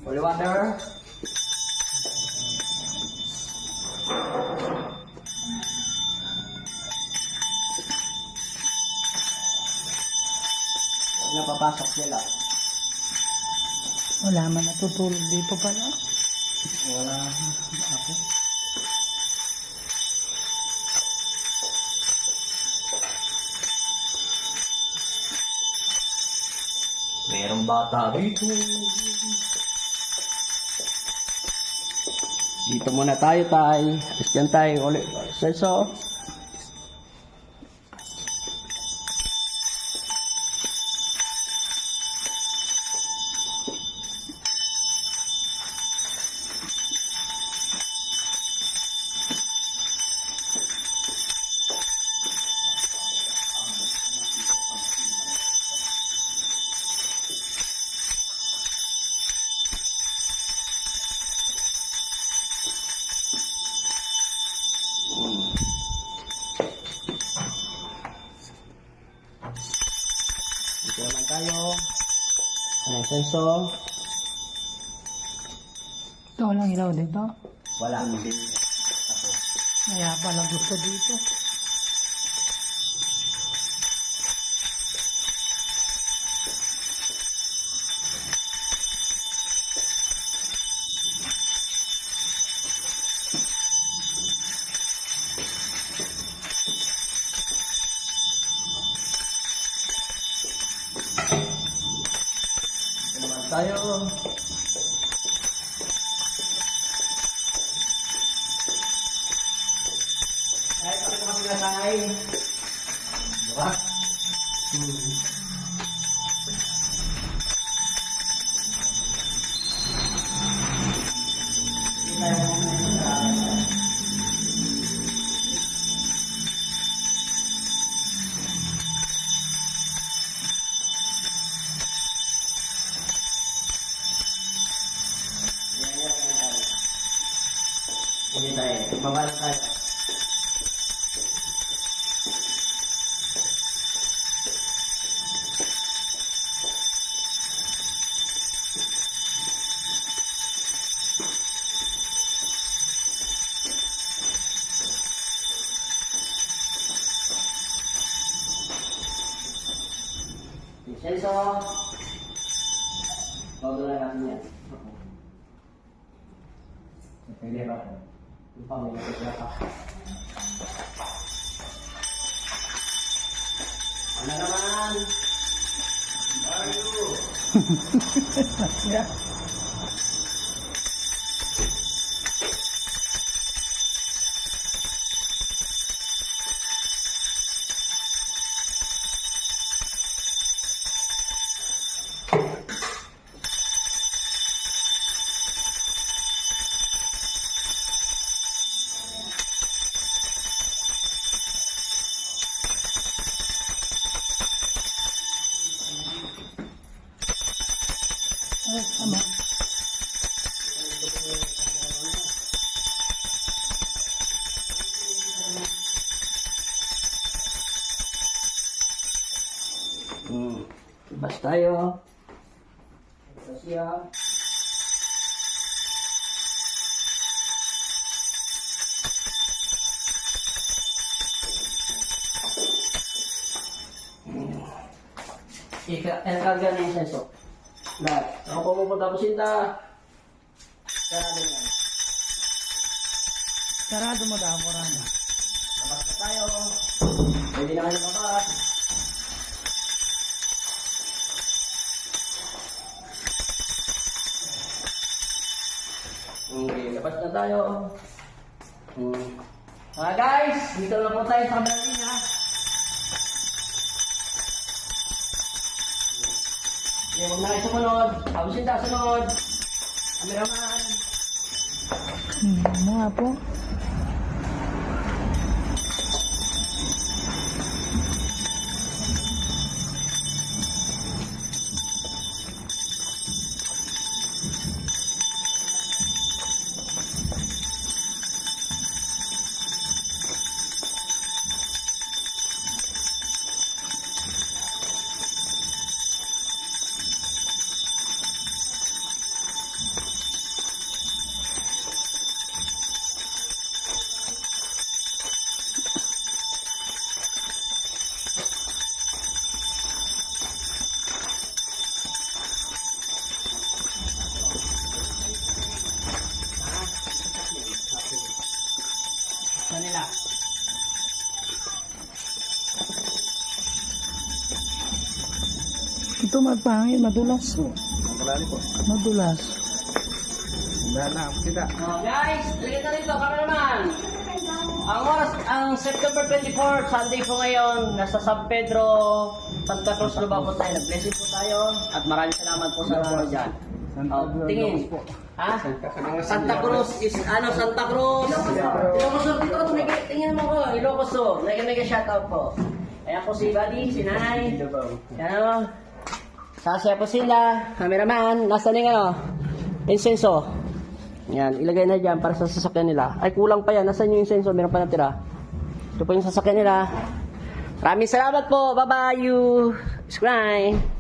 Holy water. Napapasok nila. Wala man natutulog dito pala. Wala ako. Merong bata rito. Dito muna tayo, tay. Tapos dyan tayo ulit. Senso. Dito naman tayo. Anong senso? Ito walang ilaw dito. Wala. Kaya pala gusto dito. Dito naman tayo. Kahit ako naman sinasangay. Diba? Hindi tayo. Mabalik tayo. Senso. Bago lang natin yan. Pwede ba? Yung pamilya ko siya pa. Ano naman? Mario! Yeah. Ay, tama. Bas tayo. Ito siya. Kagaya na yung senso. Lahat. Ako pumupunta po sinta. Sarado yan. Sarado mo daw, Morana. Labas na tayo. Pwede na kayo labas. Okay, labas na tayo. Mga guys, dito na po tayo sa kabilang linya. Okay, huwag na kayo sumunod. Abusin tayo sunod. Cameraman. Mga po. Ito magpangin, madulas. Magalali po. Madulas. Dahil na, kita. Oh, guys, ligat na rito, cameraman. Ang oras, ang September 24, Sunday po ngayon, nasa San Pedro, Santa Cruz, Lubao po tayo. Nag-blessing po tayo at maraming salamat po sa mga dyan. Oh, tingin. Ha? Santa Cruz is, Santa Cruz. Ilocos Sur, dito ka tumigil. Tingin mo ko, Ilocos Sur. Mega shoutout po. Ayan po si Buddy, si Nanay. Ayan o. Sasya po sila. Cameraman, nasa na yung insenso. Yan, ilagay na dyan para sa sasakyan nila. Ay, kulang pa yan. Nasaan yung insenso? Meron pa natira. Ito po yung sasakyan nila. Maraming salamat po. Bye-bye you. Subscribe.